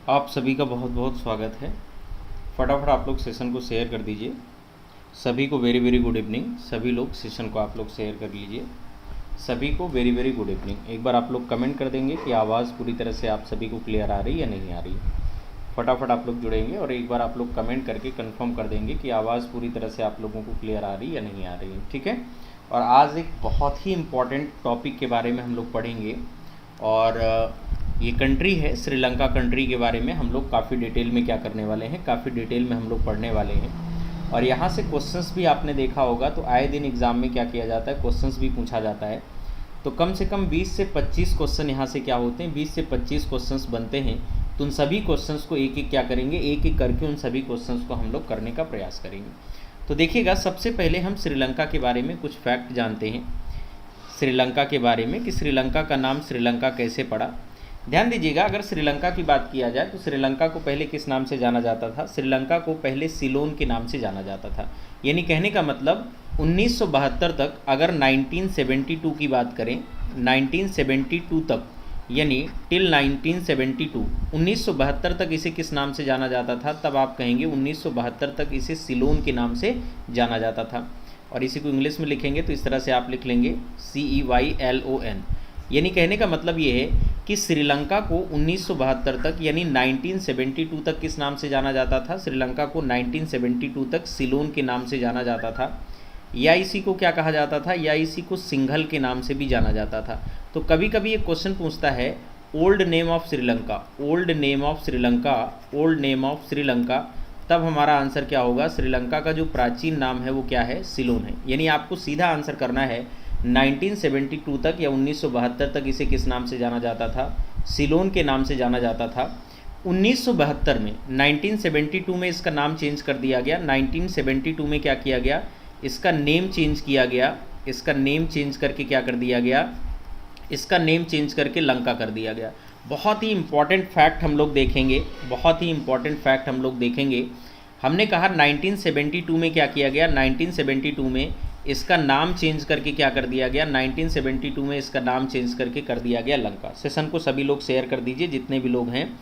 आप सभी का बहुत बहुत स्वागत है। फटाफट आप लोग सेशन को शेयर कर दीजिए। सभी को वेरी वेरी गुड इवनिंग। सभी लोग सेशन को आप लोग शेयर कर लीजिए। सभी को वेरी वेरी गुड इवनिंग। एक बार आप लोग कमेंट कर देंगे कि आवाज़ पूरी तरह से आप सभी को क्लियर आ रही है या नहीं आ रही है। फटाफट आप लोग जुड़ेंगे और एक बार आप लोग कमेंट करके कंफर्म कर देंगे कि आवाज़ पूरी तरह से आप लोगों को क्लियर आ रही है या नहीं आ रही है। ठीक है। और आज एक बहुत ही इम्पॉर्टेंट टॉपिक के बारे में हम लोग पढ़ेंगे और ये कंट्री है श्रीलंका। कंट्री के बारे में हम लोग काफ़ी डिटेल में क्या करने वाले हैं, काफ़ी डिटेल में हम लोग पढ़ने वाले हैं। और यहाँ से क्वेश्चंस भी आपने देखा होगा, तो आए दिन एग्ज़ाम में क्या किया जाता है, क्वेश्चंस भी पूछा जाता है। तो कम से कम 20 से 25 क्वेश्चन यहाँ से क्या होते हैं, 20 से 25 क्वेश्चंस बनते हैं। तो उन सभी क्वेश्चंस को एक एक क्या करेंगे, एक एक करके उन सभी क्वेश्चंस को हम लोग करने का प्रयास करेंगे। तो देखिएगा, सबसे पहले हम श्रीलंका के बारे में कुछ फैक्ट जानते हैं श्रीलंका के बारे में कि श्रीलंका का नाम श्रीलंका कैसे पड़ा। ध्यान दीजिएगा, अगर श्रीलंका की बात किया जाए तो श्रीलंका को पहले किस नाम से जाना जाता था? श्रीलंका को पहले सिलोन के नाम से जाना जाता था। यानी कहने का मतलब 1972 तक, अगर 1972 की बात करें, 1972 तक, यानी टिल 1972 तक इसे किस नाम से जाना जाता था? तब आप कहेंगे 1972 तक इसे सिलोन के नाम से जाना जाता था। और इसी को इंग्लिश में लिखेंगे तो इस तरह से आप लिख लेंगे CEYLON। यानी कहने का मतलब ये है कि श्रीलंका को 1972 तक यानी 1972 तक किस नाम से जाना जाता था? श्रीलंका को 1972 तक सिलोन के नाम से जाना जाता था। या इसी को क्या कहा जाता था? या इसी को सिंघल के नाम से भी जाना जाता था। तो कभी कभी ये क्वेश्चन पूछता है, old name of Sri Lanka, old name of Sri Lanka, old name of Sri Lanka, तब हमारा आंसर क्या होगा? श्रीलंका का जो प्राचीन नाम है वो क्या है? सिलोन है। यानी आपको सीधा आंसर करना है 1972 तक या 1972 तक इसे किस नाम से जाना जाता था? सिलोन के नाम से जाना जाता था। 1972 में, 1972 में इसका नाम चेंज कर दिया गया। 1972 में क्या किया गया? इसका नेम चेंज किया गया। इसका नेम चेंज करके क्या कर दिया गया? इसका नेम चेंज करके लंका कर दिया गया। बहुत ही इंपॉर्टेंट फैक्ट हम लोग देखेंगे, बहुत ही इंपॉर्टेंट फैक्ट हम लोग देखेंगे। हमने कहा 1972 में क्या किया गया? 1972 में इसका नाम चेंज करके क्या कर दिया गया? 1972 में इसका नाम चेंज करके कर दिया गया लंका। सेशन को सभी लोग शेयर कर दीजिए, जितने भी लोग हैं।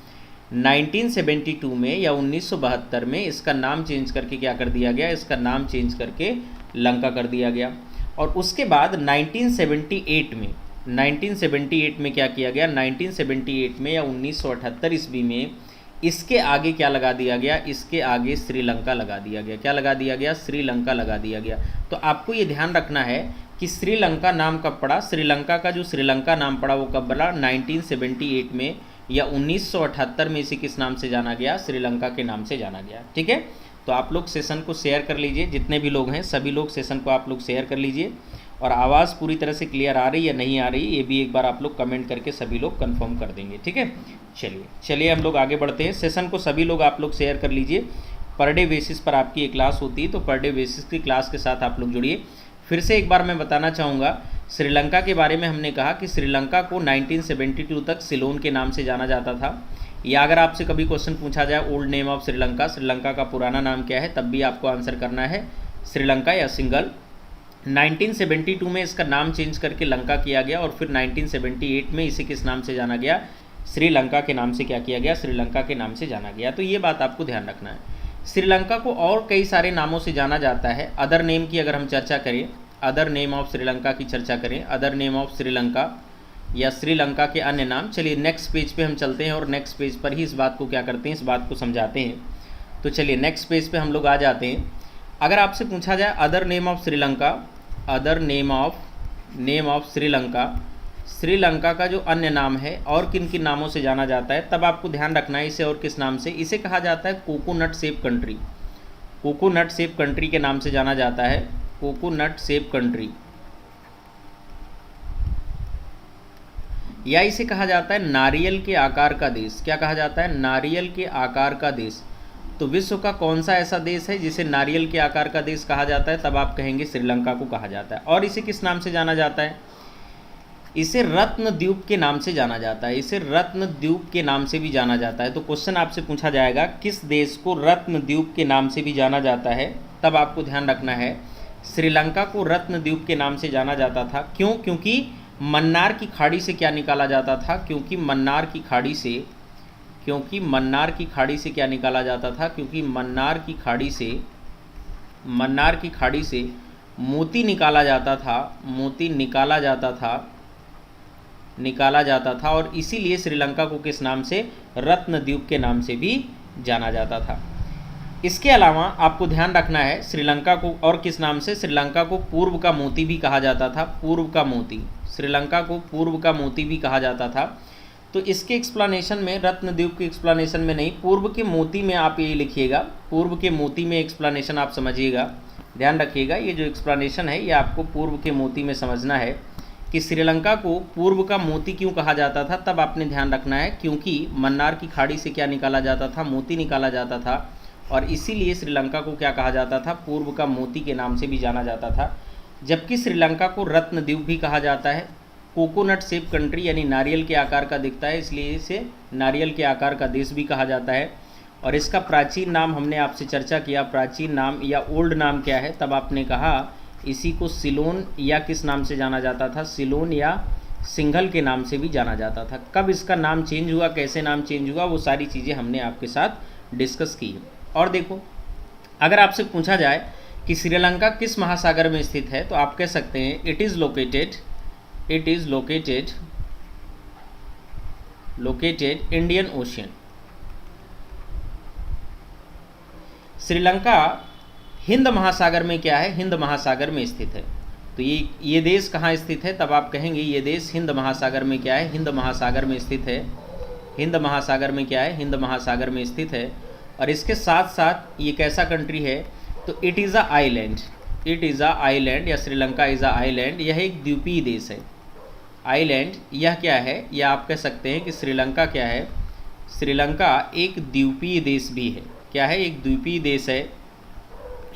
1972 में या 1972 में इसका नाम चेंज करके क्या कर दिया गया? इसका नाम चेंज करके लंका कर दिया गया। और उसके बाद 1978 में क्या किया गया? 1978 में या 1978 ईस्वी में इसके आगे क्या लगा दिया गया? इसके आगे श्रीलंका लगा दिया गया। क्या लगा दिया गया? श्रीलंका लगा दिया गया। तो आपको ये ध्यान रखना है कि श्रीलंका नाम कब पड़ा, श्रीलंका का जो श्रीलंका नाम पड़ा वो कब बना? 1978 में या 1978 में इसे किस नाम से जाना गया? श्रीलंका के नाम से जाना गया। ठीक है। तो आप लोग सेशन को शेयर कर लीजिए, जितने भी लोग हैं सभी लोग सेशन को आप लोग शेयर कर लीजिए। और आवाज़ पूरी तरह से क्लियर आ रही या नहीं आ रही, ये भी एक बार आप लोग कमेंट करके सभी लोग कंफर्म कर देंगे। ठीक है। चलिए हम लोग आगे बढ़ते हैं। सेशन को सभी लोग आप लोग शेयर कर लीजिए। पर डे बेसिस पर आपकी एक क्लास होती है, तो पर डे बेसिस की क्लास के साथ आप लोग जुड़िए। फिर से एक बार मैं बताना चाहूँगा, श्रीलंका के बारे में हमने कहा कि श्रीलंका को 1972 तक सिलोन के नाम से जाना जाता था। या अगर आपसे कभी क्वेश्चन पूछा जाए old name of Sri Lanka, Sri Lanka का पुराना नाम क्या है, तब भी आपको आंसर करना है श्रीलंका या सिंगल। 1972 में इसका नाम चेंज करके लंका किया गया और फिर 1978 में इसे किस नाम से जाना गया? श्रीलंका के नाम से क्या किया गया? श्रीलंका के नाम से जाना गया। तो ये बात आपको ध्यान रखना है। श्रीलंका को और कई सारे नामों से जाना जाता है। अदर नेम की अगर हम चर्चा करें, अदर नेम ऑफ श्रीलंका की चर्चा करें, अदर नेम ऑफ श्रीलंका या श्रीलंका के अन्य नाम। चलिए नेक्स्ट पेज पे हम चलते हैं और नेक्स्ट पेज पर ही इस बात को क्या करते हैं, इस बात को समझाते हैं। तो चलिए नेक्स्ट पेज पे हम लोग आ जाते हैं। अगर आपसे पूछा जाए other name of Sri Lanka, other name of Sri Lanka, Sri Lanka का जो अन्य नाम है और किन किन नामों से जाना जाता है, तब आपको ध्यान रखना है इसे और किस नाम से। इसे कहा जाता है coconut shape country. Coconut shape country के नाम से जाना जाता है, कोकोनट शेप कंट्री। या इसे कहा जाता है नारियल के आकार का देश। क्या कहा जाता है? नारियल के आकार का देश। तो विश्व का कौन सा ऐसा देश है जिसे नारियल के आकार का देश कहा जाता है? तब आप कहेंगे श्रीलंका को कहा जाता है। और इसे किस नाम से जाना जाता है? इसे रत्नद्वीप के नाम से जाना जाता है। इसे रत्नद्वीप के नाम से भी जाना जाता है। तो क्वेश्चन आपसे पूछा जाएगा किस देश को रत्नद्वीप के नाम से भी जाना जाता है, तब आपको ध्यान रखना है श्रीलंका को रत्नद्वीप के नाम से जाना जाता था। क्यों? क्योंकि मन्नार की खाड़ी से क्या निकाला जाता था? क्योंकि मन्नार की खाड़ी से क्योंकि मन्नार की खाड़ी से क्या निकाला जाता था, क्योंकि मन्नार की खाड़ी से मोती निकाला जाता था और इसीलिए श्रीलंका को किस नाम से, रत्नद्वीप के नाम से भी जाना जाता था। इसके अलावा आपको ध्यान रखना है श्रीलंका को और किस नाम से, श्रीलंका को पूर्व का मोती भी कहा जाता था, पूर्व का मोती, श्रीलंका को पूर्व का मोती भी कहा जाता था। तो इसके एक्सप्लेनेशन में, रत्नद्वीप के एक्सप्लेनेशन में नहीं, पूर्व के मोती में आप ये लिखिएगा, पूर्व के मोती में एक्सप्लेनेशन आप समझिएगा, ध्यान रखिएगा। ये जो एक्सप्लेनेशन है ये आपको पूर्व के मोती में समझना है कि श्रीलंका को पूर्व का मोती क्यों कहा जाता था। तब आपने ध्यान रखना है क्योंकि मन्नार की खाड़ी से क्या निकाला जाता था, मोती निकाला जाता था और इसीलिए श्रीलंका को क्या कहा जाता था, पूर्व का मोती के नाम से भी जाना जाता था। जबकि श्रीलंका को रत्नद्वीप भी कहा जाता है। कोकोनट शेप कंट्री यानी नारियल के आकार का दिखता है, इसलिए इसे नारियल के आकार का देश भी कहा जाता है। और इसका प्राचीन नाम हमने आपसे चर्चा किया, प्राचीन नाम या ओल्ड नाम क्या है, तब आपने कहा इसी को सिलोन या किस नाम से जाना जाता था, सिलोन या सिंघल के नाम से भी जाना जाता था। कब इसका नाम चेंज हुआ, कैसे नाम चेंज हुआ, वो सारी चीज़ें हमने आपके साथ डिस्कस की। और देखो, अगर आपसे पूछा जाए कि श्रीलंका किस महासागर में स्थित है, तो आप कह सकते हैं it is located Indian ocean. Sri Lanka Hind महासागर में क्या है, हिंद महासागर में स्थित है। तो ये देश कहाँ स्थित है, तब आप कहेंगे ये देश हिंद महासागर में क्या है, हिंद महासागर में स्थित है। हिंद महासागर में क्या है, हिंद महासागर में स्थित है। और इसके साथ साथ ये कैसा कंट्री है, तो इट इज़ अ आइलैंड, या श्रीलंका इज़ अ आइलैंड। यह एक द्वीपीय देश है। आइलैंड यह क्या है, यह आप कह सकते हैं कि श्रीलंका क्या है, श्रीलंका एक द्वीपीय देश भी है। क्या है, एक द्वीपीय देश है,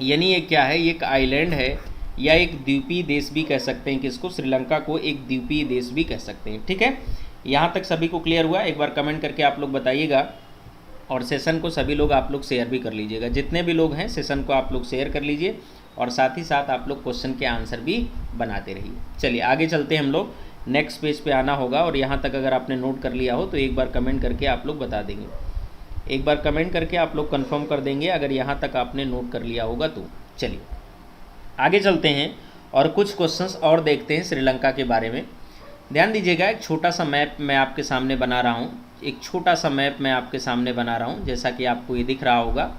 यानी ये क्या है, एक आइलैंड है या एक द्वीपीय देश भी कह सकते हैं कि इसको, श्रीलंका को एक द्वीपीय देश भी कह सकते हैं। ठीक है, यहाँ तक सभी को क्लियर हुआ? एक बार कमेंट करके आप लोग बताइएगा और सेशन को सभी लोग आप लोग शेयर भी कर लीजिएगा। जितने भी लोग हैं सेशन को आप लोग शेयर कर लीजिए और साथ ही साथ आप लोग क्वेश्चन के आंसर भी बनाते रहिए। चलिए आगे चलते हैं, हम लोग नेक्स्ट पेज पे आना होगा और यहाँ तक अगर आपने नोट कर लिया हो तो एक बार कमेंट करके आप लोग बता देंगे, एक बार कमेंट करके आप लोग कंफर्म कर देंगे अगर यहाँ तक आपने नोट कर लिया होगा तो। चलिए आगे चलते हैं और कुछ क्वेश्चंस और देखते हैं श्रीलंका के बारे में। ध्यान दीजिएगा, एक छोटा सा मैप मैं आपके सामने बना रहा हूँ, एक छोटा सा मैप मैं आपके सामने बना रहा हूँ। जैसा कि आपको ये दिख रहा होगा,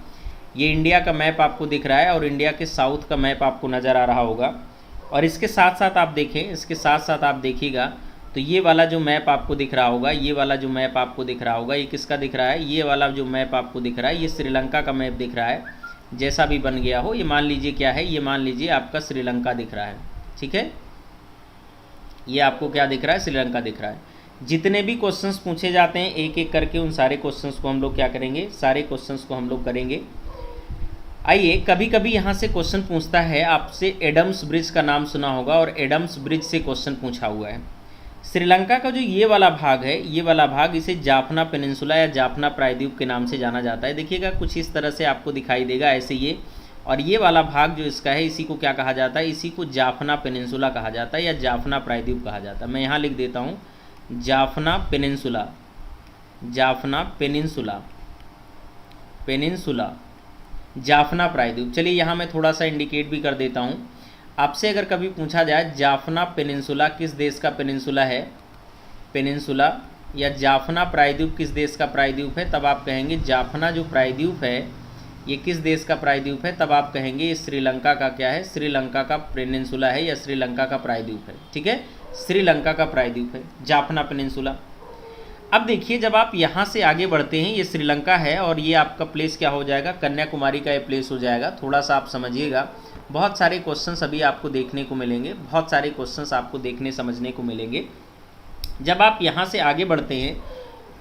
ये इंडिया का मैप आपको दिख रहा है और इंडिया के साउथ का मैप आपको नज़र आ रहा होगा। और इसके साथ साथ आप देखें, इसके साथ साथ आप देखिएगा तो ये वाला जो मैप आपको दिख रहा होगा, ये वाला जो मैप आपको दिख रहा होगा, ये किसका दिख रहा है, ये वाला जो मैप आपको दिख रहा है ये श्रीलंका का मैप दिख रहा है। जैसा भी बन गया हो, ये मान लीजिए क्या है, ये मान लीजिए आपका श्रीलंका दिख रहा है। ठीक है, ये आपको क्या दिख रहा है, श्रीलंका दिख रहा है। जितने भी क्वेश्चंस पूछे जाते हैं एक एक करके उन सारे क्वेश्चंस को हम लोग क्या करेंगे, सारे क्वेश्चंस को हम लोग करेंगे। आइए, कभी कभी यहाँ से क्वेश्चन पूछता है आपसे, एडम्स ब्रिज का नाम सुना होगा और एडम्स ब्रिज से क्वेश्चन पूछा हुआ है। श्रीलंका का जो ये वाला भाग है, ये वाला भाग, इसे जाफना पेनिनसुला या जाफना प्रायद्वीप के नाम से जाना जाता है। देखिएगा कुछ इस तरह से आपको दिखाई देगा ऐसे ये, और ये वाला भाग जो इसका है इसी को क्या कहा जाता है, इसी को जाफना पेनिनसुला कहा जाता है या जाफना प्रायद्वीप कहा जाता है। मैं यहाँ लिख देता हूँ Jaffna peninsula, Jaffna peninsula, peninsula, Jaffna प्रायद्वीप। चलिए यहाँ मैं थोड़ा सा इंडिकेट भी कर देता हूँ। आपसे अगर कभी पूछा जाए जाफना पेनिनसुला किस देश का पेनिनसुला है, पेनिनसुला, या जाफना प्रायद्वीप किस देश का प्रायद्वीप है, तब आप कहेंगे जाफना जो प्रायद्वीप है ये किस देश का प्रायद्वीप है, तब आप कहेंगे ये श्रीलंका का क्या है, श्रीलंका का पेनिनसुला है या श्रीलंका का प्रायद्वीप है। ठीक है, श्रीलंका का प्रायद्वीप है जाफना पेनिनसुला। अब देखिए, जब आप यहाँ से आगे बढ़ते हैं, ये श्रीलंका है और ये आपका प्लेस क्या हो जाएगा, कन्याकुमारी का ये प्लेस हो जाएगा। थोड़ा सा आप समझिएगा, बहुत सारे क्वेश्चंस अभी आपको देखने को मिलेंगे, बहुत सारे क्वेश्चंस आपको देखने समझने को मिलेंगे। जब आप यहाँ से आगे बढ़ते हैं,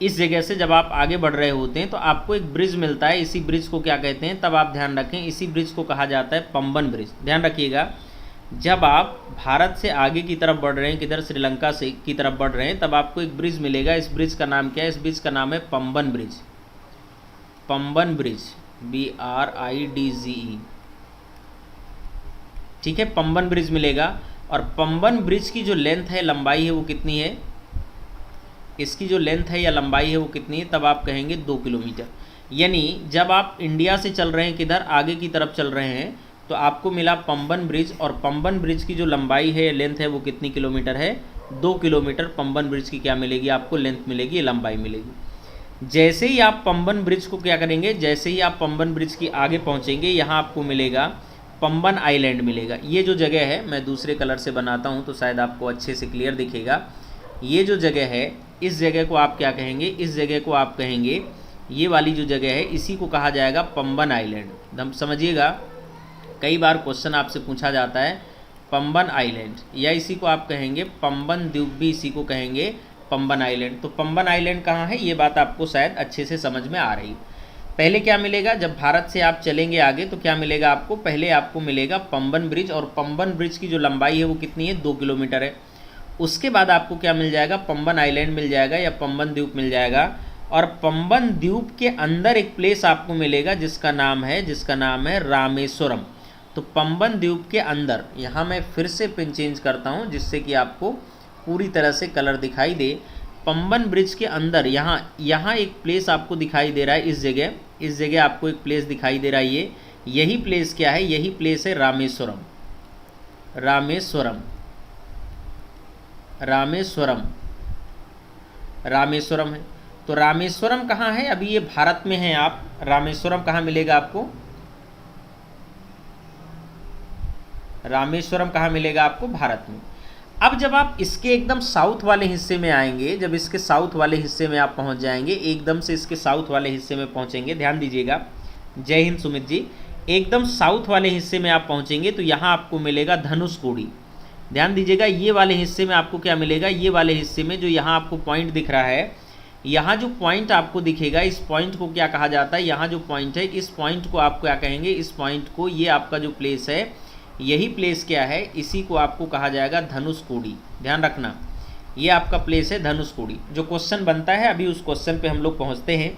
इस जगह से जब आप आगे बढ़ रहे होते हैं तो आपको एक ब्रिज मिलता है, इसी ब्रिज को क्या कहते हैं, तब आप ध्यान रखें, इसी ब्रिज को कहा जाता है पंबन ब्रिज। ध्यान रखिएगा, जब आप भारत से आगे की तरफ बढ़ रहे हैं, किधर, श्रीलंका से की तरफ बढ़ रहे हैं, तब आपको एक ब्रिज मिलेगा। इस ब्रिज का नाम क्या है, इस ब्रिज का नाम है Pamban bridge, Pamban bridge, BRIDGE। ठीक है, पंबन ब्रिज मिलेगा। और पंबन ब्रिज की जो लेंथ है, लंबाई है, वो कितनी है, इसकी जो लेंथ है या लंबाई है वो कितनी है, तब आप कहेंगे 2 किलोमीटर। यानी जब आप इंडिया से चल रहे हैं किधर, आगे की तरफ चल रहे हैं, तो आपको मिला पंबन ब्रिज, और पंबन ब्रिज की जो लंबाई है, लेंथ है, वो कितनी किलोमीटर है, 2 किलोमीटर। पंबन ब्रिज की क्या मिलेगी आपको, लेंथ मिलेगी, लंबाई मिलेगी। जैसे ही आप पंबन ब्रिज को क्या करेंगे, जैसे ही आप पंबन ब्रिज की आगे पहुंचेंगे, यहाँ आपको मिलेगा पंबन आइलैंड मिलेगा। ये जो जगह है, मैं दूसरे कलर से बनाता हूँ तो शायद आपको अच्छे से क्लियर दिखेगा। ये जो जगह है, इस जगह को आप क्या कहेंगे, इस जगह को आप कहेंगे, ये वाली जो जगह है इसी को कहा जाएगा पंबन आइलैंड। हम समझिएगा, कई बार क्वेश्चन आपसे पूछा जाता है पंबन आइलैंड, या इसी को आप कहेंगे पंबन द्वीप, भी इसी को कहेंगे पंबन आइलैंड। तो पंबन आइलैंड कहाँ है, ये बात आपको शायद अच्छे से समझ में आ रही। पहले क्या मिलेगा, जब भारत से आप चलेंगे आगे तो क्या मिलेगा आपको, पहले आपको मिलेगा पंबन ब्रिज, और पंबन ब्रिज की जो लंबाई है वो कितनी है, 2 किलोमीटर है। उसके बाद आपको क्या मिल जाएगा, पंबन आइलैंड मिल जाएगा या पंबन द्वीप मिल जाएगा, और पंबन द्वीप के अंदर एक प्लेस आपको मिलेगा जिसका नाम है रामेश्वरम। तो पंबन द्वीप के अंदर, यहाँ मैं फिर से पिन चेंज करता हूँ जिससे कि आपको पूरी तरह से कलर दिखाई दे। पंबन ब्रिज के अंदर यहाँ एक प्लेस आपको दिखाई दे रहा है, इस जगह आपको एक प्लेस दिखाई दे रहा है। यही प्लेस क्या है, यही प्लेस है रामेश्वरम। रामेश्वरम है। तो रामेश्वरम कहाँ है, अभी ये भारत में है। आप रामेश्वरम कहाँ मिलेगा आपको, रामेश्वरम कहाँ मिलेगा आपको, भारत में। अब जब आप इसके एकदम साउथ वाले हिस्से में आएंगे, जब इसके साउथ वाले हिस्से में आप पहुंच जाएंगे, एकदम से इसके साउथ वाले हिस्से में पहुंचेंगे, ध्यान दीजिएगा, जय हिंद सुमित जी, एकदम साउथ वाले हिस्से में आप पहुंचेंगे तो यहाँ आपको मिलेगा धनुषकोडी। ध्यान दीजिएगा, ये वाले हिस्से में आपको क्या मिलेगा, ये वाले हिस्से में जो यहाँ आपको पॉइंट दिख रहा है, यहाँ जो पॉइंट आपको दिखेगा, इस पॉइंट को क्या कहा जाता है, यहाँ जो पॉइंट है, इस पॉइंट को आप क्या कहेंगे, इस पॉइंट को, ये आपका जो प्लेस है, यही प्लेस क्या है, इसी को आपको कहा जाएगा धनुषकोडी। ध्यान रखना, ये आपका प्लेस है धनुषकोडी। जो क्वेश्चन बनता है, अभी उस क्वेश्चन पे हम लोग पहुँचते हैं।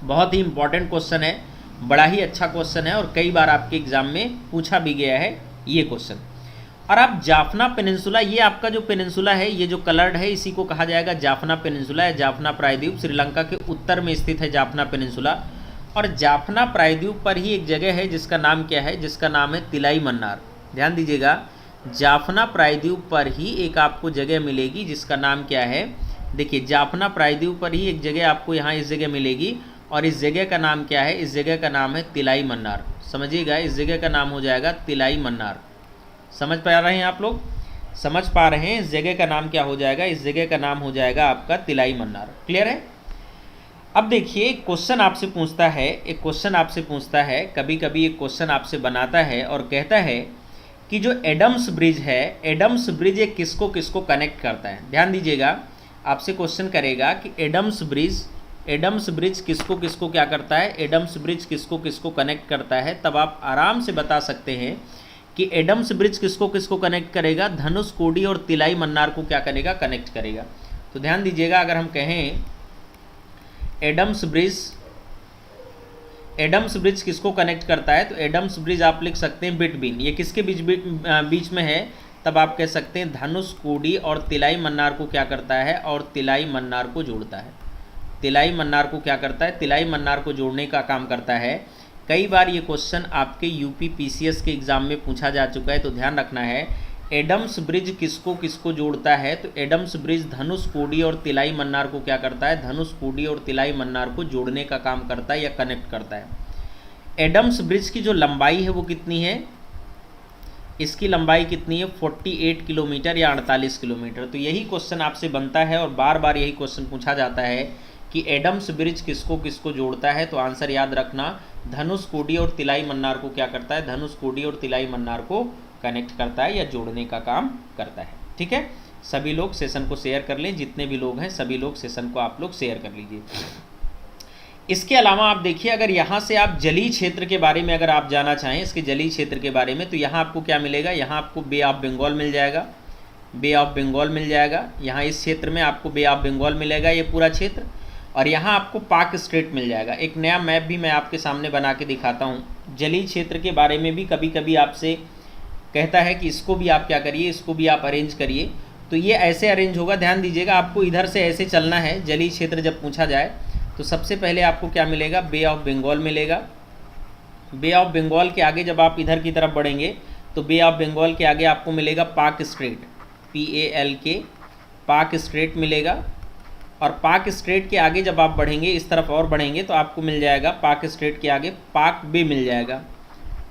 बहुत ही इंपॉर्टेंट क्वेश्चन है, बड़ा ही अच्छा क्वेश्चन है, और कई बार आपके एग्जाम में पूछा भी गया है ये क्वेश्चन। और आप जाफना पेनिनसुला, ये आपका जो पेनिनसुला है, ये जो कलर्ड है, इसी को कहा जाएगा जाफना पेनिनसुला या जाफना प्रायद्वीप। श्रीलंका के उत्तर में स्थित है जाफना पेनिनसुला, और जाफना प्रायद्वीप पर ही एक जगह है जिसका नाम क्या है, जिसका नाम है तिलाई मन्नार। ध्यान दीजिएगा, जाफना प्रायद्वीप पर ही एक आपको जगह मिलेगी जिसका नाम क्या है, देखिए जाफना प्रायद्वीप पर ही एक जगह आपको यहाँ इस जगह मिलेगी, और इस जगह का नाम क्या है, इस जगह का नाम है तिलाई मन्नार। समझिएगा, इस जगह का नाम हो जाएगा तिलाई मन्नार। समझ पा रहे हैं आप लोग, समझ पा रहे हैं, इस जगह का नाम क्या हो जाएगा, इस जगह का नाम हो जाएगा आपका तिलाई मन्नार। क्लियर है। अब देखिए, एक क्वेश्चन आपसे पूछता है, कभी कभी एक क्वेश्चन आपसे बनाता है और कहता है कि जो एडम्स ब्रिज है, एडम्स ब्रिज ये किसको किसको कनेक्ट करता है। ध्यान दीजिएगा, आपसे क्वेश्चन करेगा कि एडम्स ब्रिज किसको किसको क्या करता है, एडम्स ब्रिज किसको किसको कनेक्ट करता है, तब आप आराम से बता सकते हैं कि एडम्स ब्रिज किसको किसको कनेक्ट करेगा, धनुषकोडी और तिलाई मन्नार को क्या करेगा, कनेक्ट करेगा। तो ध्यान दीजिएगा, अगर हम कहें एडम्स ब्रिज किसको कनेक्ट करता है, तो एडम्स ब्रिज आप लिख सकते हैं बिटवीन, ये किसके बीच में है, तब आप कह सकते हैं धनुषकोडी और तिलाई मन्नार को क्या करता है, और तिलाई मन्नार को जोड़ता है। तिलाई मन्नार को क्या करता है, तिलाई मन्नार को जोड़ने का काम करता है। कई बार ये क्वेश्चन आपके यूपी पीसीएस के एग्ज़ाम में पूछा जा चुका है, तो ध्यान रखना है, एडम्स ब्रिज किसको किसको जोड़ता है, तो एडम्स ब्रिज धनुषकोडी और तिलाई मन्नार को क्या करता है, धनुषकोडी और तिलाई मन्नार को जोड़ने का काम करता है या कनेक्ट करता है। एडम्स ब्रिज की जो लंबाई है वो कितनी है, इसकी लंबाई कितनी है, 48 किलोमीटर या 48 किलोमीटर। तो यही क्वेश्चन आपसे बनता है और बार बार यही क्वेश्चन पूछा जाता है कि एडम्स ब्रिज किसको किसको जोड़ता है। तो आंसर याद रखना, धनुषकोडी और तिलाई मन्नार को क्या करता है, धनुषकोडी और तिलाई मन्नार को कनेक्ट करता है या जोड़ने का काम करता है। ठीक है, सभी लोग सेशन को शेयर कर लें, जितने भी लोग हैं सभी लोग सेशन को आप लोग शेयर कर लीजिए। इसके अलावा आप देखिए, अगर यहाँ से आप जलीय क्षेत्र के बारे में अगर आप जाना चाहें, इसके जलीय क्षेत्र के बारे में, तो यहाँ आपको क्या मिलेगा, यहाँ आपको बे ऑफ बंगाल मिल जाएगा, बे ऑफ बंगाल मिल जाएगा। यहाँ इस क्षेत्र में आपको बे ऑफ बंगाल मिलेगा, ये पूरा क्षेत्र, और यहाँ आपको पाक स्ट्रेट मिल जाएगा। एक नया मैप भी मैं आपके सामने बना के दिखाता हूँ। जलीय क्षेत्र के बारे में भी कभी कभी आपसे कहता है कि इसको भी आप क्या करिए, इसको भी आप अरेंज करिए। तो ये ऐसे अरेंज होगा, ध्यान दीजिएगा, आपको इधर से ऐसे चलना है। जलीय क्षेत्र जब पूछा जाए तो सबसे पहले आपको क्या मिलेगा, बे ऑफ बंगाल मिलेगा। बे ऑफ बंगाल के आगे जब आप इधर की तरफ बढ़ेंगे तो बे ऑफ बंगाल के आगे आपको मिलेगा पाक स्ट्रेट, PALK, पाक स्ट्रेट मिलेगा। और पाक स्ट्रेट के आगे जब आप बढ़ेंगे, इस तरफ और बढ़ेंगे, तो आपको मिल जाएगा पाक स्ट्रेट के आगे पाक बे मिल जाएगा,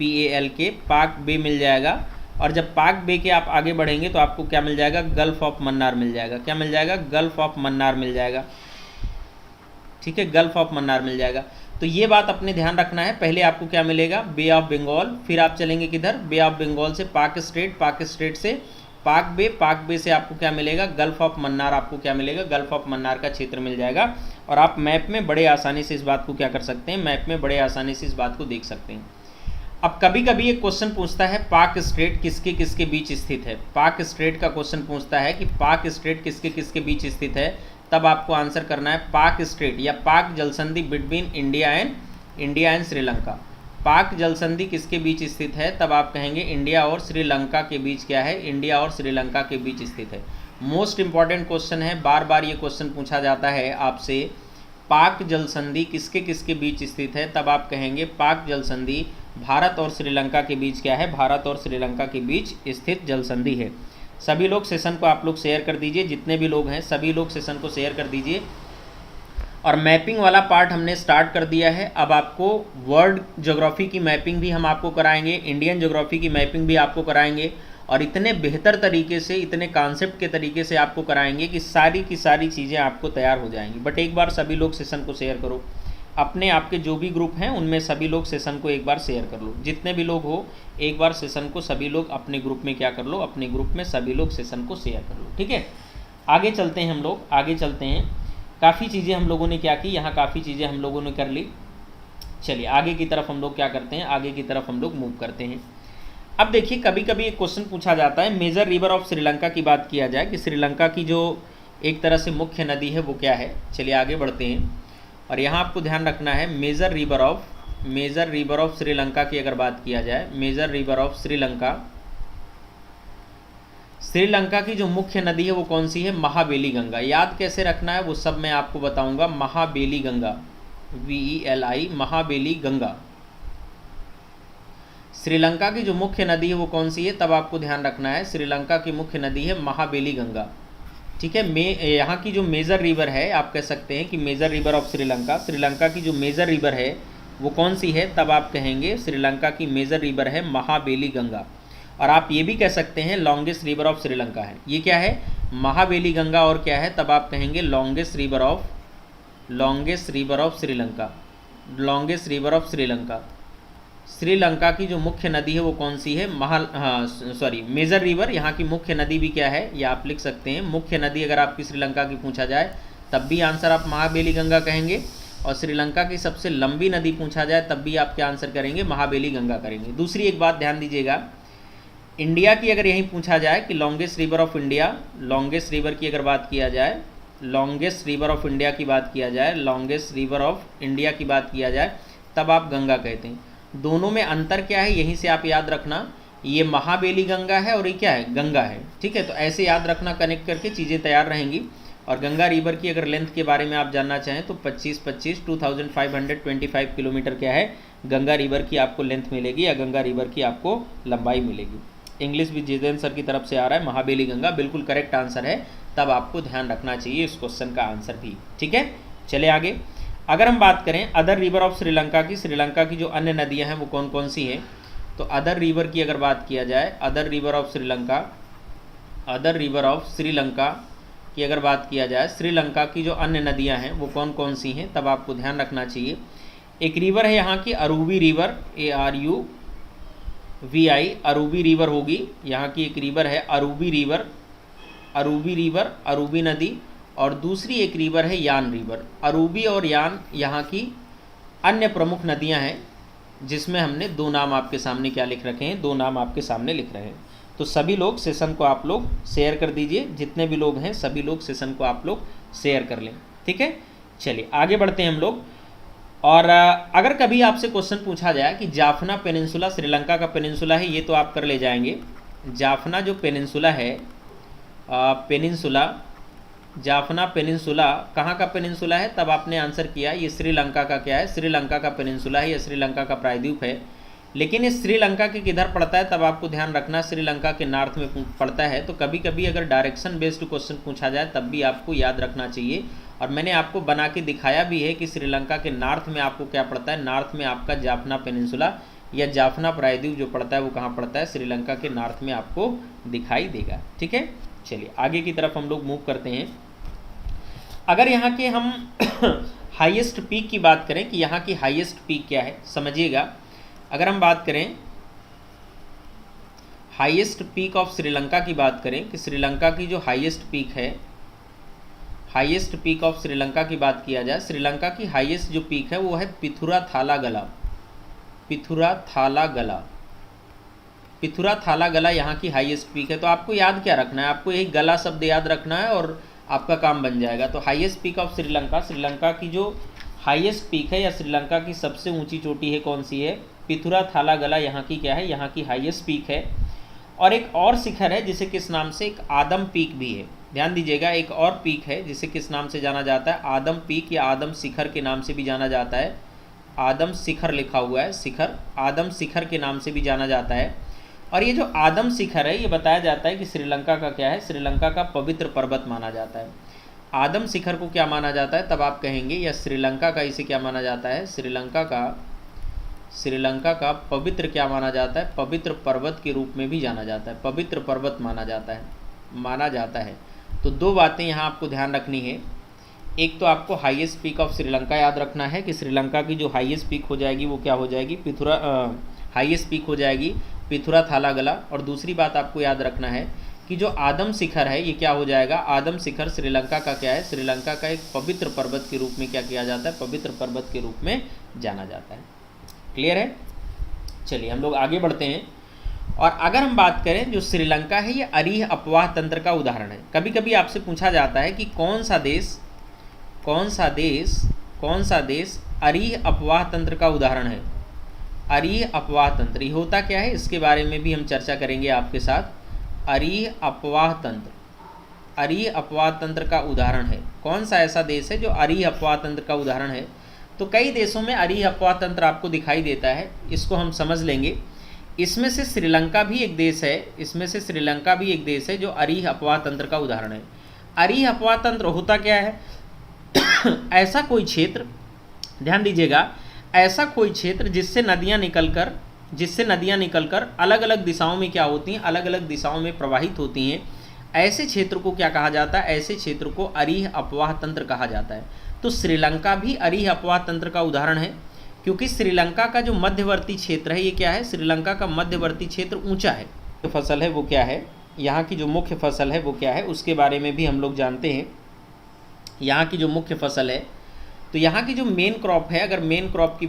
PALK, पाक बे मिल जाएगा। और जब पाक बे के आप आगे बढ़ेंगे तो आपको क्या मिल जाएगा, गल्फ ऑफ मन्नार मिल जाएगा। क्या मिल जाएगा, गल्फ ऑफ मन्नार मिल जाएगा। ठीक है, गल्फ ऑफ मन्नार मिल जाएगा। तो ये बात अपने ध्यान रखना है, पहले आपको क्या मिलेगा, बे ऑफ बंगाल, फिर आप चलेंगे किधर, बे ऑफ बंगाल से पाक स्ट्रेट, पाक स्ट्रेट से पाक बे से आपको क्या मिलेगा, गल्फ ऑफ मन्नार, आपको क्या मिलेगा, गल्फ ऑफ मन्नार का क्षेत्र मिल जाएगा। और आप मैप में बड़े आसानी से इस बात को क्या कर सकते हैं, मैप में बड़े आसानी से इस बात को देख सकते हैं। अब कभी कभी एक क्वेश्चन पूछता है पाक स्ट्रेट किसके किसके बीच स्थित है। पाक स्ट्रेट का क्वेश्चन पूछता है कि पाक स्ट्रेट किसके किसके बीच स्थित है, तब आपको आंसर करना है पाक स्ट्रेट या पाक जलसंधि बिटवीन इंडिया एंड श्रीलंका। पाक जलसंधि किसके बीच स्थित है, तब आप कहेंगे इंडिया और श्रीलंका के बीच क्या है, इंडिया और श्रीलंका के बीच स्थित है। मोस्ट इंपॉर्टेंट क्वेश्चन है, बार बार ये क्वेश्चन पूछा जाता है आपसे, पाक जलसंधि किसके किसके बीच स्थित है, तब आप कहेंगे पाक जलसंधि भारत और श्रीलंका के बीच क्या है, भारत और श्रीलंका के बीच स्थित जलसंधि है। सभी लोग सेशन को आप लोग शेयर कर दीजिए, जितने भी लोग हैं सभी लोग सेशन को शेयर कर दीजिए। और मैपिंग वाला पार्ट हमने स्टार्ट कर दिया है। अब आपको वर्ल्ड ज्योग्राफी की मैपिंग भी हम आपको कराएंगे, इंडियन ज्योग्राफी की मैपिंग भी आपको कराएंगे, और इतने बेहतर तरीके से, इतने कॉन्सेप्ट के तरीके से आपको कराएंगे कि सारी की सारी चीज़ें आपको तैयार हो जाएंगी। बट एक बार सभी लोग सेशन को शेयर करो, अपने आपके जो भी ग्रुप हैं उनमें सभी लोग सेशन को एक बार शेयर कर लो। जितने भी लोग हो एक बार सेशन को सभी लोग अपने ग्रुप में क्या कर लो, अपने ग्रुप में सभी लोग सेशन को शेयर कर लो। ठीक है, आगे चलते हैं हम लोग, आगे चलते हैं। काफ़ी चीज़ें हम लोगों ने क्या की, यहाँ काफ़ी चीज़ें हम लोगों ने कर ली। चलिए आगे की तरफ हम लोग क्या करते हैं, आगे की तरफ हम लोग मूव करते हैं। अब देखिए, कभी कभी एक क्वेश्चन पूछा जाता है, मेजर रिवर ऑफ श्रीलंका की बात किया जाए कि श्रीलंका की जो एक तरह से मुख्य नदी है वो क्या है। चलिए आगे बढ़ते हैं, और यहाँ आपको ध्यान रखना है, मेजर रिवर ऑफ श्रीलंका की अगर बात किया जाए, मेजर रिवर ऑफ श्रीलंका की जो मुख्य नदी है वो कौन सी है, महाबेली गंगा। याद कैसे रखना है वो सब मैं आपको बताऊंगा। महाबेली गंगा, VELI, महाबेली गंगा। श्रीलंका की जो मुख्य नदी है वो कौन सी है, तब आपको ध्यान रखना है, श्रीलंका की मुख्य नदी है महाबेली गंगा। ठीक है, यहाँ की जो मेजर रिवर है, आप कह सकते हैं कि मेजर रिवर ऑफ श्रीलंका की जो मेजर रिवर है वो कौन सी है, तब आप कहेंगे श्रीलंका की मेजर रिवर है महाबेली गंगा। और आप ये भी कह सकते हैं लॉन्गेस्ट रिवर ऑफ श्रीलंका है। ये क्या है, महाबेली गंगा, और क्या है, तब आप कहेंगे longest river of Sri Lanka. Sri Lanka की जो मुख्य नदी है वो कौन सी है, मेजर रिवर। यहाँ की मुख्य नदी भी क्या है, या आप लिख सकते हैं मुख्य नदी। अगर आपकी श्रीलंका की पूछा जाए तब भी आंसर आप महाबेली गंगा कहेंगे, और श्रीलंका की सबसे लंबी नदी पूछा जाए तब भी आप क्या आंसर करेंगे, महाबेली गंगा करेंगे। दूसरी एक बात ध्यान दीजिएगा, इंडिया की अगर यहीं पूछा जाए कि longest river of India, longest river की अगर बात किया जाए, लॉन्गेस्ट रिवर ऑफ इंडिया की बात किया जाए, लॉन्गेस्ट रिवर ऑफ इंडिया की बात किया जाए, तब आप गंगा कहते हैं। दोनों में अंतर क्या है, यहीं से आप याद रखना, ये महाबेली गंगा है और ये क्या है, गंगा है। ठीक है, तो ऐसे याद रखना, कनेक्ट करके चीज़ें तैयार रहेंगी। और गंगा रिवर की अगर लेंथ के बारे में आप जानना चाहें तो 2525 किलोमीटर क्या है, गंगा रिवर की आपको लेंथ मिलेगी, या गंगा रिवर की आपको लंबाई मिलेगी। इंग्लिश भी जितेंद्र सर की तरफ से आ रहा है, महाबेली गंगा बिल्कुल करेक्ट आंसर है, तब आपको ध्यान रखना चाहिए इस क्वेश्चन का आंसर भी। ठीक है, चले आगे। अगर हम बात करें अदर रिवर ऑफ श्रीलंका की, श्रीलंका की जो अन्य नदियां हैं वो कौन कौन सी हैं, तो अदर रिवर की अगर बात किया जाए, अदर रिवर ऑफ श्रीलंका की अगर बात किया जाए, श्रीलंका की जो अन्य नदियां हैं वो कौन कौन सी हैं, तब आपको ध्यान रखना चाहिए। एक रिवर है यहाँ की अरूबी रिवर, ARUVI, अरूबी रिवर होगी। यहाँ की एक रिवर है अरूबी रिवर, अरूबी नदी। और दूसरी एक रिवर है यान रिवर। अरूबी और यान यहाँ की अन्य प्रमुख नदियाँ हैं, जिसमें हमने दो नाम आपके सामने क्या लिख रखे हैं, दो नाम आपके सामने लिख रहे हैं। तो सभी लोग सेशन को आप लोग शेयर कर दीजिए, जितने भी लोग हैं सभी लोग सेशन को आप लोग शेयर कर लें। ठीक है, चलिए आगे बढ़ते हैं हम लोग। और अगर कभी आपसे क्वेश्चन पूछा जाए कि जाफना पेनिनसुला श्रीलंका का पेनिनसुला है, ये तो आप कर ले जाएंगे। जाफना जो पेनिनसुला है पेनिनसुला, जाफना पेनिनसुला कहाँ का पेनिनसुला है? तब आपने आंसर किया ये श्रीलंका का क्या है? श्रीलंका का पेनिनसुला है, ये श्रीलंका का प्रायद्वीप है। लेकिन ये श्रीलंका के किधर पड़ता है? तब आपको ध्यान रखना श्रीलंका के नॉर्थ में पड़ता है। तो कभी कभी अगर डायरेक्शन बेस्ड क्वेश्चन पूछा जाए तब भी आपको याद रखना चाहिए। और मैंने आपको बना के दिखाया भी है कि श्रीलंका के नॉर्थ में आपको क्या पड़ता है? नॉर्थ में आपका जाफना पेनिनसुला या जाफना प्रायद्वीप जो पड़ता है वो कहाँ पड़ता है? श्रीलंका के नॉर्थ में आपको दिखाई देगा। ठीक है, चलिए आगे की तरफ हम लोग मूव करते हैं। अगर यहाँ के हम हाईएस्ट पीक की बात करें कि यहाँ की हाईएस्ट पीक क्या है, समझिएगा। अगर हम बात करें हाईएस्ट पीक ऑफ श्रीलंका की बात करें कि श्रीलंका की जो हाईएस्ट पीक है, हाईएस्ट पीक ऑफ श्रीलंका की बात किया जाए, श्रीलंका की हाईएस्ट जो पीक है वो है पिथुराथालागला। पिथुराथालागला, पिथुराथालागला यहाँ की हाईएस्ट पीक है। तो आपको याद क्या रखना है? आपको यही गला शब्द याद रखना है और आपका काम बन जाएगा। तो highest peak of Sri Lanka, Sri Lanka की जो हाईएस्ट पीक है या श्रीलंका की सबसे ऊंची चोटी है कौन सी है? पिथुराथालागला यहाँ की क्या है? यहाँ की हाईएस्ट पीक है। और एक और शिखर है जिसे किस नाम से? एक आदम पीक भी है। ध्यान दीजिएगा, एक और पीक है जिसे किस नाम से जाना जाता है? आदम पीक या आदम शिखर के नाम से भी जाना जाता है। आदम शिखर लिखा हुआ है, शिखर, आदम शिखर के नाम से भी जाना जाता है। और ये जो आदम शिखर है ये बताया जाता है कि श्रीलंका का क्या है? श्रीलंका का पवित्र पर्वत माना जाता है। आदम शिखर को क्या माना जाता है? तब आप कहेंगे या श्रीलंका का इसे क्या माना जाता है? श्रीलंका का पवित्र क्या माना जाता है? पवित्र पर्वत के रूप में भी जाना जाता है, पवित्र पर्वत माना जाता है। तो दो बातें यहाँ आपको ध्यान रखनी है। एक तो आपको हाईएस्ट पीक ऑफ श्रीलंका याद रखना है कि श्रीलंका की जो हाईएस्ट पीक हो जाएगी वो क्या हो जाएगी? हाईएस्ट पीक हो जाएगी पिथुराथालागला। और दूसरी बात आपको याद रखना है कि जो आदम शिखर है ये क्या हो जाएगा? आदम शिखर श्रीलंका का क्या है? श्रीलंका का एक पवित्र पर्वत के रूप में क्या किया जाता है? पवित्र पर्वत के रूप में जाना जाता है। क्लियर है? चलिए हम लोग आगे बढ़ते हैं। और अगर हम बात करें जो श्रीलंका है ये अरीह अपवाह तंत्र का उदाहरण है। कभी कभी आपसे पूछा जाता है कि कौन सा देश अरीह अपवाह तंत्र का उदाहरण है? अरीह अपवाह तंत्र ये होता क्या है इसके बारे में भी हम चर्चा करेंगे आपके साथ। अरीह अपवाह तंत्र का उदाहरण है कौन सा ऐसा देश है जो अरीह अपवाह तंत्र का उदाहरण है? तो कई देशों में अरीह अपवाह तंत्र आपको दिखाई देता है, इसको हम समझ लेंगे। इसमें से श्रीलंका भी एक देश है जो अरीह अपवाह तंत्र का उदाहरण है। अरीह अपवाह तंत्र होता क्या है? ऐसा कोई क्षेत्र, ध्यान दीजिएगा, ऐसा कोई क्षेत्र जिससे नदियां निकलकर अलग अलग दिशाओं में क्या होती हैं? अलग अलग दिशाओं में प्रवाहित होती हैं। ऐसे क्षेत्र को क्या कहा जाता है? ऐसे क्षेत्र को अरीह अपवाह तंत्र कहा जाता है। तो श्रीलंका भी अरीह अपवाह तंत्र का उदाहरण है क्योंकि श्रीलंका का जो मध्यवर्ती क्षेत्र है ये क्या है? श्रीलंका का मध्यवर्ती क्षेत्र ऊंचा है। जो फसल है वो क्या है? यहाँ की जो मुख्य फसल है वो क्या है? उसके बारे में भी हम लोग जानते हैं। यहाँ की जो मुख्य फसल है, तो यहाँ की जो मेन क्रॉप है, अगर मेन क्रॉप की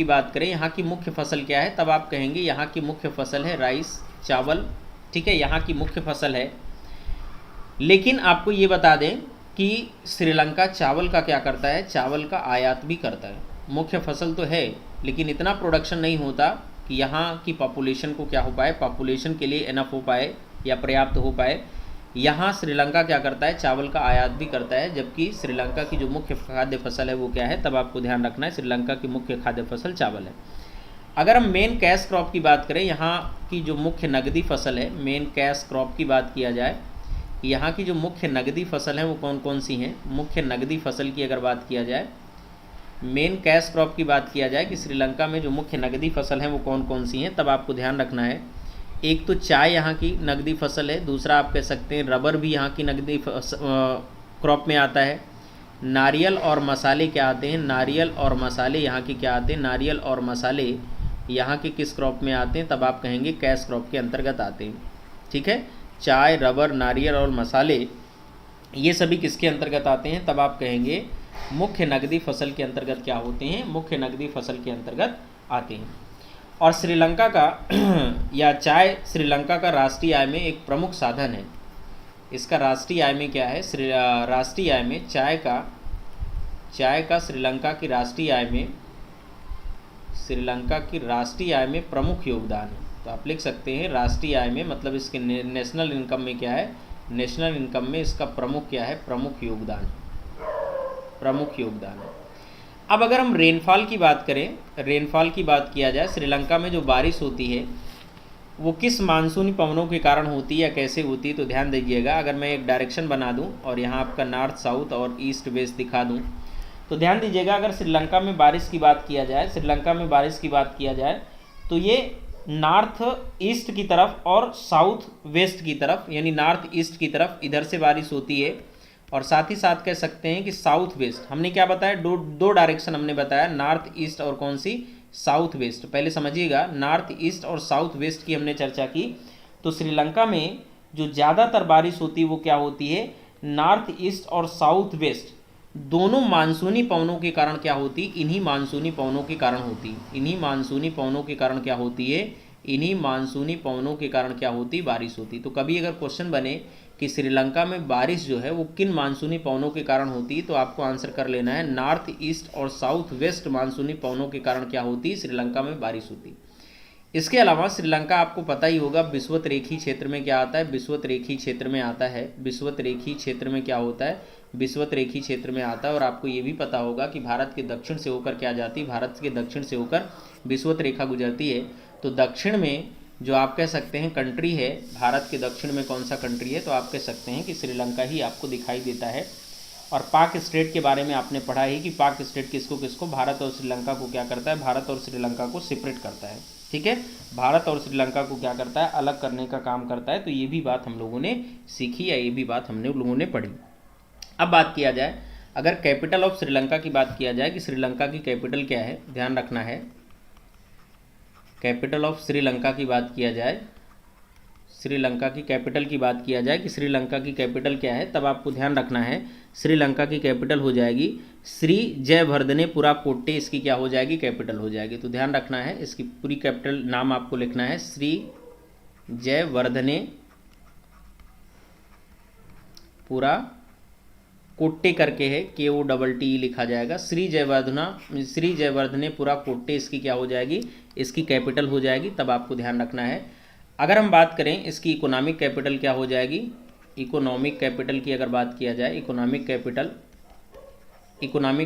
बात करें यहाँ की मुख्य फसल क्या है? तब आप कहेंगे यहाँ की मुख्य फसल है राइस, चावल। ठीक है, यहाँ की मुख्य फसल है। लेकिन आपको ये बता दें कि श्रीलंका चावल का क्या करता है? चावल का आयात भी करता है। मुख्य फसल तो है लेकिन इतना प्रोडक्शन नहीं होता कि यहाँ की पॉपुलेशन को क्या हो पाए, पॉपुलेशन के लिए इनफ हो पाए या पर्याप्त हो पाए। यहाँ श्रीलंका क्या करता है? चावल का आयात भी करता है, जबकि श्रीलंका की जो मुख्य खाद्य फसल है वो क्या है? तब आपको ध्यान रखना है श्रीलंका की मुख्य खाद्य फसल चावल है। अगर हम मेन कैश क्रॉप की बात करें, यहाँ की जो मुख्य नगदी फसल है, मेन कैश क्रॉप की बात किया जाए, यहाँ की जो मुख्य नगदी फसल है वो कौन कौन सी हैं? मुख्य नगदी फसल की अगर बात किया जाए, मेन कैश क्रॉप की बात किया जाए कि श्रीलंका में जो मुख्य नगदी फसल है वो कौन कौन सी हैं, तब आपको ध्यान रखना है। एक तो चाय यहाँ की नगदी फसल है, दूसरा आप कह सकते हैं रबर भी यहाँ की नगदी क्रॉप में आता है। नारियल और मसाले क्या आते हैं? नारियल और मसाले यहाँ के क्या आते हैं? नारियल और मसाले यहाँ के किस क्रॉप में आते हैं? तब आप कहेंगे कैश क्रॉप के अंतर्गत आते हैं। ठीक है, चाय, रबर, नारियल और मसाले ये सभी किसके अंतर्गत आते हैं? तब आप कहेंगे मुख्य नगदी फसल के अंतर्गत क्या होते हैं? मुख्य नगदी फसल के अंतर्गत आते हैं। और श्रीलंका का या चाय श्रीलंका का राष्ट्रीय आय में एक प्रमुख साधन है। इसका राष्ट्रीय आय में क्या है? राष्ट्रीय आय में चाय का श्रीलंका की राष्ट्रीय आय में प्रमुख योगदान है। तो आप लिख सकते हैं राष्ट्रीय आय में, मतलब इसके नेशनल इनकम में क्या है, नेशनल इनकम में इसका प्रमुख क्या है, प्रमुख योगदान, प्रमुख योगदान है। अब अगर हम रेनफॉल की बात करें, रेनफॉल की बात किया जाए, श्रीलंका में जो बारिश होती है वो किस मानसूनी पवनों के कारण होती है या कैसे होती है, तो ध्यान दीजिएगा। अगर मैं एक डायरेक्शन बना दूं और यहाँ आपका नॉर्थ साउथ और ईस्ट वेस्ट दिखा दूं, तो ध्यान दीजिएगा। अगर श्रीलंका में बारिश की बात किया जाए, श्रीलंका में बारिश की बात किया जाए तो ये नॉर्थ ईस्ट की तरफ और साउथ वेस्ट की तरफ, यानी नॉर्थ ईस्ट की तरफ इधर से बारिश होती है। और साथ ही साथ कह सकते हैं कि साउथ वेस्ट, हमने क्या बताया, दो डायरेक्शन हमने बताया, नॉर्थ ईस्ट और कौन सी, साउथ वेस्ट। पहले समझिएगा, नॉर्थ ईस्ट और साउथ वेस्ट की हमने चर्चा की। तो श्रीलंका में जो ज़्यादातर बारिश होती है वो क्या होती है, नॉर्थ ईस्ट और साउथ वेस्ट दोनों मानसूनी पवनों के कारण क्या होती, इन्हीं मानसूनी पवनों के कारण होती, इन्हीं मानसूनी पवनों के कारण क्या होती है, इन्हीं मानसूनी पवनों के कारण क्या होती, बारिश होती। तो कभी अगर क्वेश्चन बने कि श्रीलंका में बारिश जो है वो किन मानसूनी पवनों के कारण होती है, तो आपको आंसर कर लेना है नॉर्थ ईस्ट और साउथ वेस्ट मानसूनी पवनों के कारण क्या होती है, श्रीलंका में बारिश होती। इसके अलावा श्रीलंका आपको पता ही होगा विषुवत रेखी क्षेत्र में क्या आता है, विषुवत रेखी क्षेत्र में आता है, विषुवत रेखी क्षेत्र में क्या होता है, विषुवत रेखी क्षेत्र में आता है। और आपको ये भी पता होगा कि भारत के दक्षिण से होकर क्या जाती है, भारत के दक्षिण से होकर विषुवत रेखा गुजरती है। तो दक्षिण में जो आप कह सकते हैं कंट्री है, भारत के दक्षिण में कौन सा कंट्री है, तो आप कह सकते हैं कि श्रीलंका ही आपको दिखाई देता है। और पाक स्टेट के बारे में आपने पढ़ा ही कि पाक स्टेट किसको किसको, भारत और श्रीलंका को क्या करता है, भारत और श्रीलंका को सेपरेट करता है। ठीक है, भारत और श्रीलंका को क्या करता है, अलग करने का काम करता है। तो ये भी बात हम लोगों ने सीखी या ये भी बात हमने लोगों ने पढ़ी। अब बात किया जाए, अगर कैपिटल ऑफ श्रीलंका की बात किया जाए कि श्रीलंका की कैपिटल क्या है, ध्यान रखना है, कैपिटल ऑफ श्रीलंका की बात किया जाए, श्रीलंका की कैपिटल की बात किया जाए कि श्रीलंका की कैपिटल क्या है, तब आपको ध्यान रखना है श्रीलंका की कैपिटल हो जाएगी श्री जयवर्धनेपुरा कोट्टे, इसकी क्या हो जाएगी, कैपिटल हो जाएगी। तो ध्यान रखना है, इसकी पूरी कैपिटल नाम आपको लिखना है श्री जयवर्धनेपुरा कोट्टे करके है, KOTT लिखा जाएगा, श्री जयवर्धनेपुरा कोट्टे इसकी क्या हो जाएगी, इसकी कैपिटल हो जाएगी। तब आपको ध्यान रखना है। अगर हम बात करें इसकी इकोनॉमिक कैपिटल क्या हो जाएगी, इकोनॉमिक कैपिटल की अगर बात किया जाए, इकोनॉमिक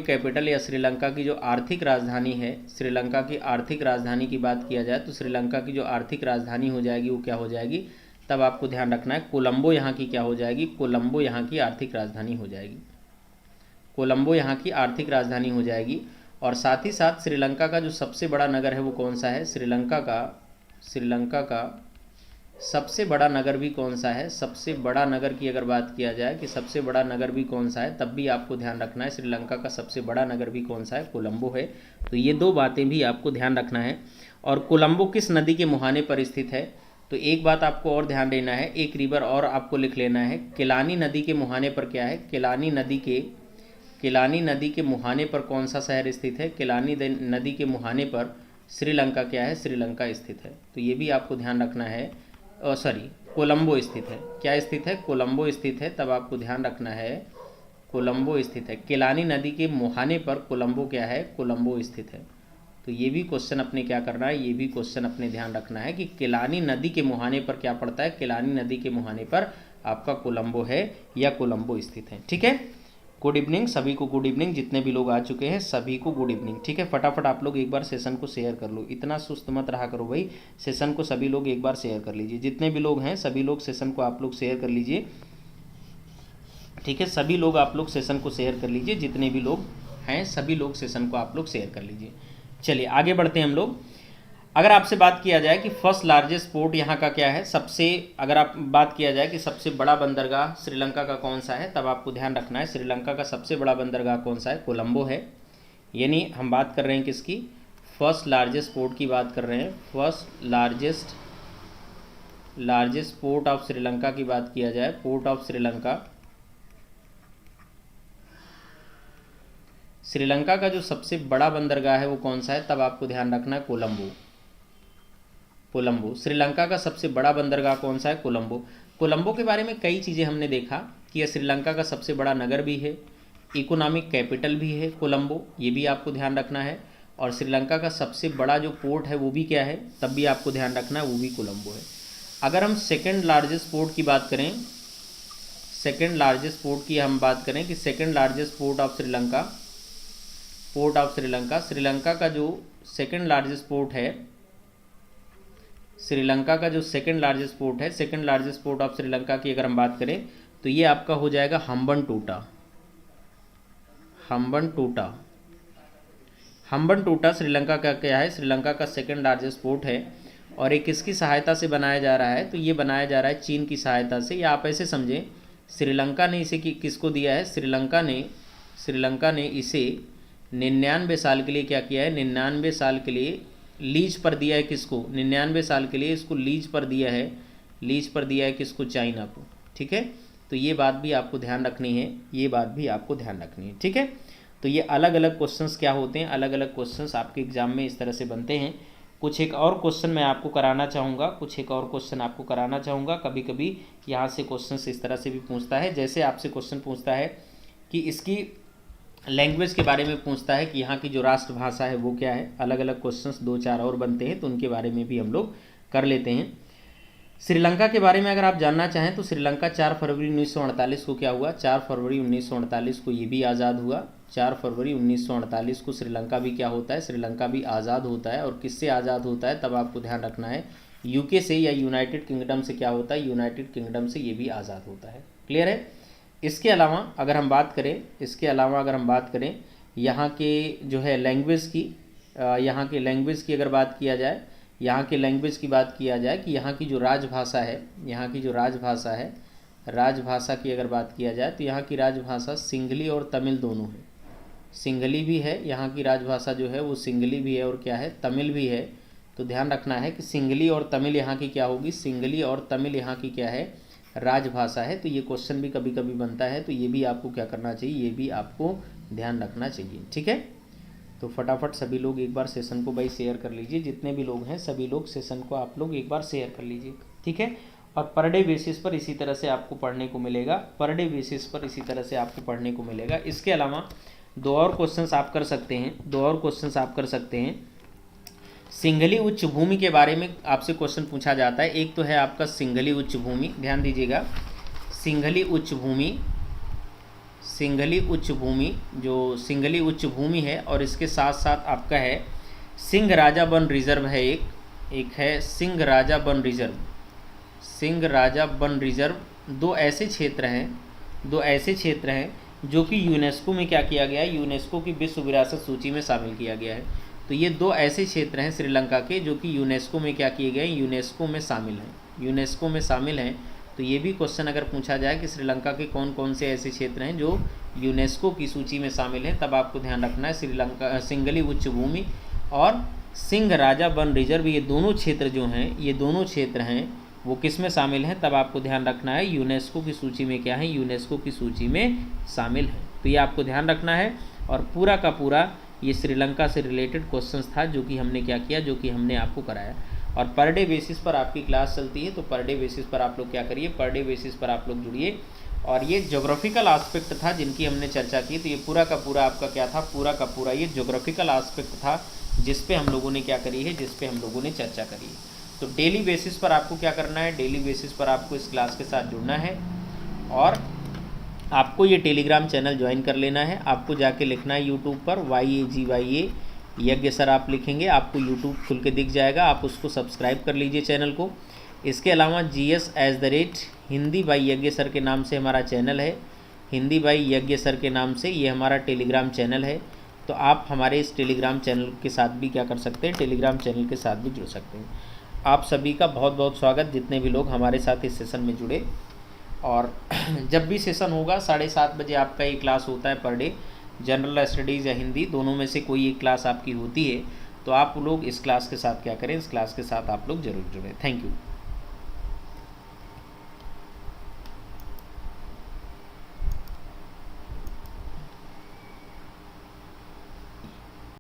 कैपिटल या श्रीलंका की जो आर्थिक राजधानी है, श्रीलंका की आर्थिक राजधानी की बात किया जाए तो श्रीलंका की जो आर्थिक राजधानी हो जाएगी वो क्या हो जाएगी, तब आपको ध्यान रखना है कोलंबो यहाँ की क्या हो जाएगी, कोलंबो यहाँ की आर्थिक राजधानी हो जाएगी, कोलंबो यहाँ की आर्थिक राजधानी हो जाएगी। और साथ ही साथ श्रीलंका का जो सबसे बड़ा नगर है वो कौन सा है, श्रीलंका का सबसे बड़ा नगर भी कौन सा है, सबसे बड़ा नगर की अगर बात किया जाए कि सबसे बड़ा नगर भी कौन सा है, तब भी आपको ध्यान रखना है श्रीलंका का सबसे बड़ा नगर भी कौन सा है, कोलंबो है। तो ये दो बातें भी आपको ध्यान रखना है। और कोलंबो किस नदी के मुहाने पर स्थित है, तो एक बात आपको और ध्यान देना है, एक रिवर और आपको लिख लेना है, केलानी नदी के मुहाने पर क्या है, केलानी नदी के मुहाने पर कौन सा शहर स्थित है, केलानी नदी के मुहाने पर श्रीलंका क्या है, श्रीलंका स्थित है। तो ये भी आपको ध्यान रखना है, कोलंबो स्थित है, क्या स्थित है, कोलंबो स्थित है। तब आपको ध्यान रखना है कोलंबो स्थित है, केलानी नदी के मुहाने पर कोलंबो क्या है, कोलंबो स्थित है। तो ये भी क्वेश्चन अपने क्या करना है, ये भी क्वेश्चन अपने ध्यान रखना है कि केलानी नदी के मुहाने पर क्या पड़ता है, केलानी नदी के मुहाने पर आपका कोलंबो है या कोलंबो स्थित है। ठीक है, गुड इवनिंग सभी को, गुड इवनिंग, जितने भी लोग आ चुके हैं सभी को गुड इवनिंग। ठीक है, फटाफट आप लोग एक बार सेशन को शेयर कर लो, इतना सुस्त मत रहा करो भाई, सेशन को सभी लोग एक बार शेयर कर लीजिए, जितने भी लोग हैं सभी लोग सेशन को आप लोग शेयर कर लीजिए। ठीक है, सभी लोग आप लोग सेशन को शेयर कर लीजिए, जितने भी लोग हैं सभी लोग सेशन को आप लोग शेयर कर लीजिए। चलिए आगे बढ़ते हैं हम लोग। अगर आपसे बात किया जाए कि फर्स्ट लार्जेस्ट पोर्ट यहाँ का क्या है, अगर आप बात किया जाए कि सबसे बड़ा बंदरगाह श्रीलंका का कौन सा है, तब आपको ध्यान रखना है श्रीलंका का सबसे बड़ा बंदरगाह कौन सा है, कोलंबो है। यानी हम बात कर रहे हैं किसकी, फर्स्ट लार्जेस्ट पोर्ट की बात कर रहे हैं, first largest port of Sri Lanka की बात किया जाए, पोर्ट ऑफ श्रीलंका का जो सबसे बड़ा बंदरगाह है वो कौन सा है, तब आपको ध्यान रखना है कोलंबो। श्रीलंका का सबसे बड़ा बंदरगाह कौन सा है, कोलंबो के बारे में कई चीज़ें हमने देखा कि यह श्रीलंका का सबसे बड़ा नगर भी है, इकोनॉमिक कैपिटल भी है कोलंबो, ये भी आपको ध्यान रखना है। और श्रीलंका का सबसे बड़ा जो पोर्ट है वो भी क्या है, तब भी आपको ध्यान रखना है, वो भी कोलंबो है। अगर हम सेकंड लार्जेस्ट पोर्ट की बात करें, सेकंड लार्जेस्ट पोर्ट की हम बात करें कि second largest port of Sri Lanka, port of Sri Lanka, Sri Lanka का जो सेकंड लार्जेस्ट पोर्ट है, श्रीलंका का जो सेकंड लार्जेस्ट पोर्ट है, second largest port of Sri Lanka की अगर हम बात करें तो ये आपका हो जाएगा हम्बनटोटा। हम्बनटोटा, हम्बनटोटा श्रीलंका का क्या है, श्रीलंका का सेकंड लार्जेस्ट पोर्ट है। और ये किसकी सहायता से बनाया जा रहा है, तो ये बनाया जा रहा है चीन की सहायता से। या आप ऐसे समझें, श्रीलंका ने इसे किसको दिया है, श्रीलंका ने इसे 99 साल के लिए क्या किया है, 99 साल के लिए लीज पर दिया है। किसको, 99 साल के लिए इसको लीज पर दिया है, लीज पर दिया है किसको, चाइना को। ठीक है, तो ये बात भी आपको ध्यान रखनी है, ये बात भी आपको ध्यान रखनी है। ठीक है, तो ये अलग अलग क्वेश्चंस क्या होते हैं, अलग अलग क्वेश्चंस आपके एग्जाम में इस तरह से बनते हैं। कुछ एक और क्वेश्चन मैं आपको कराना चाहूँगा, कुछ एक और क्वेश्चन आपको कराना चाहूँगा। कभी कभी यहाँ से क्वेश्चंस इस तरह से भी पूछता है, जैसे आपसे क्वेश्चन पूछता है कि इसकी लैंग्वेज के बारे में पूछता है कि यहाँ की जो राष्ट्रभाषा है वो क्या है। अलग अलग क्वेश्चंस 2-4 और बनते हैं, तो उनके बारे में भी हम लोग कर लेते हैं। श्रीलंका के बारे में अगर आप जानना चाहें तो श्रीलंका 4 फरवरी 1948 को क्या हुआ, 4 फरवरी 1948 को ये भी आज़ाद हुआ। 4 फरवरी 1948 को श्रीलंका भी क्या होता है, श्रीलंका भी आज़ाद होता है। और किससे आज़ाद होता है, तब आपको ध्यान रखना है, यूके से या यूनाइटेड किंगडम से क्या होता है, यूनाइटेड किंगडम से ये भी आज़ाद होता है। क्लियर है। इसके अलावा अगर हम बात करें, यहाँ के जो है लैंग्वेज की, यहाँ के लैंग्वेज की अगर बात किया जाए, यहाँ के लैंग्वेज की बात किया जाए कि यहाँ की जो राजभाषा है, यहाँ की जो राजभाषा है, राजभाषा की अगर बात किया जाए तो यहाँ की राजभाषा सिंघली और तमिल दोनों है। सिंघली भी है, यहाँ की राजभाषा जो है वो सिंघली भी है और क्या है, तमिल भी है। तो ध्यान रखना है कि सिंघली और तमिल यहाँ की क्या होगी, सिंघली और तमिल यहाँ की क्या है, राजभाषा है। तो ये क्वेश्चन भी कभी कभी बनता है, तो ये भी आपको क्या करना चाहिए, ये भी आपको ध्यान रखना चाहिए। ठीक है, तो फटाफट सभी लोग एक बार सेशन को भाई शेयर कर लीजिए, जितने भी लोग हैं सभी लोग सेशन को आप लोग एक बार शेयर कर लीजिए। ठीक है, और पर डे बेसिस पर इसी तरह से आपको पढ़ने को मिलेगा, पर डे बेसिस पर इसी तरह से आपको पढ़ने को मिलेगा। इसके अलावा 2 और क्वेश्चंस आप कर सकते हैं, 2 और क्वेश्चंस आप कर सकते हैं। सिंघली उच्च भूमि के बारे में आपसे क्वेश्चन पूछा जाता है। एक तो है आपका सिंघली उच्च भूमि, ध्यान दीजिएगा, सिंघली उच्च भूमि, सिंघली उच्च भूमि, जो सिंघली उच्च भूमि है, और इसके साथ साथ आपका है सिंह राजा वन रिजर्व है, एक है सिंह राजा वन रिजर्व, सिंह राजा वन रिजर्व। 2 ऐसे क्षेत्र हैं जो कि यूनेस्को में क्या किया गया है, यूनेस्को की विश्व विरासत सूची में शामिल किया गया है। तो ये 2 ऐसे क्षेत्र हैं श्रीलंका के जो कि यूनेस्को में क्या किए गए, यूनेस्को में शामिल हैं, यूनेस्को में शामिल हैं। तो ये भी क्वेश्चन अगर पूछा जाए कि श्रीलंका के कौन कौन से ऐसे क्षेत्र हैं जो यूनेस्को की सूची में शामिल हैं, तब आपको ध्यान रखना है श्रीलंका सिंघली उच्च भूमि और सिंह राजा वन रिजर्व, ये दोनों क्षेत्र जो हैं, ये दोनों क्षेत्र हैं वो किस में शामिल हैं, तब आपको ध्यान रखना है यूनेस्को की सूची में क्या है, यूनेस्को की सूची में शामिल है। तो ये आपको ध्यान रखना है। और पूरा का पूरा ये श्रीलंका से रिलेटेड क्वेश्चंस था जो कि हमने क्या किया, जो कि हमने आपको कराया। और पर डे बेसिस पर आपकी क्लास चलती है, तो पर डे बेसिस पर आप लोग क्या करिए, पर डे बेसिस पर आप लोग जुड़िए। और ये ज्योग्राफिकल आस्पेक्ट था जिनकी हमने चर्चा की, तो ये पूरा का पूरा आपका क्या था, पूरा का पूरा ये ज्योग्राफिकल आस्पेक्ट था जिस पे हम लोगों ने क्या करी है, जिस पे हम लोगों ने चर्चा करी है। तो डेली बेसिस पर आपको क्या करना है, डेली बेसिस पर आपको इस क्लास के साथ जुड़ना है और आपको ये टेलीग्राम चैनल ज्वाइन कर लेना है। आपको जाके लिखना है यूट्यूब पर YAGYA यज्ञ सर आप लिखेंगे, आपको यूट्यूब खुल के दिख जाएगा, आप उसको सब्सक्राइब कर लीजिए चैनल को। इसके अलावा GS हिंदी बाई यज्ञ सर के नाम से हमारा चैनल है, हिंदी बाई यज्ञ सर के नाम से ये हमारा टेलीग्राम चैनल है। तो आप हमारे इस टेलीग्राम चैनल के साथ भी क्या कर सकते हैं, टेलीग्राम चैनल के साथ भी जुड़ सकते हैं। आप सभी का बहुत बहुत स्वागत, जितने भी लोग हमारे साथ इस सेशन में जुड़े। और जब भी सेशन होगा 7:30 बजे आपका ये क्लास होता है पर डे, जनरल स्टडीज़ या हिंदी दोनों में से कोई एक क्लास आपकी होती है। तो आप लोग इस क्लास के साथ क्या करें, इस क्लास के साथ आप लोग ज़रूर जुड़ें। Thank you.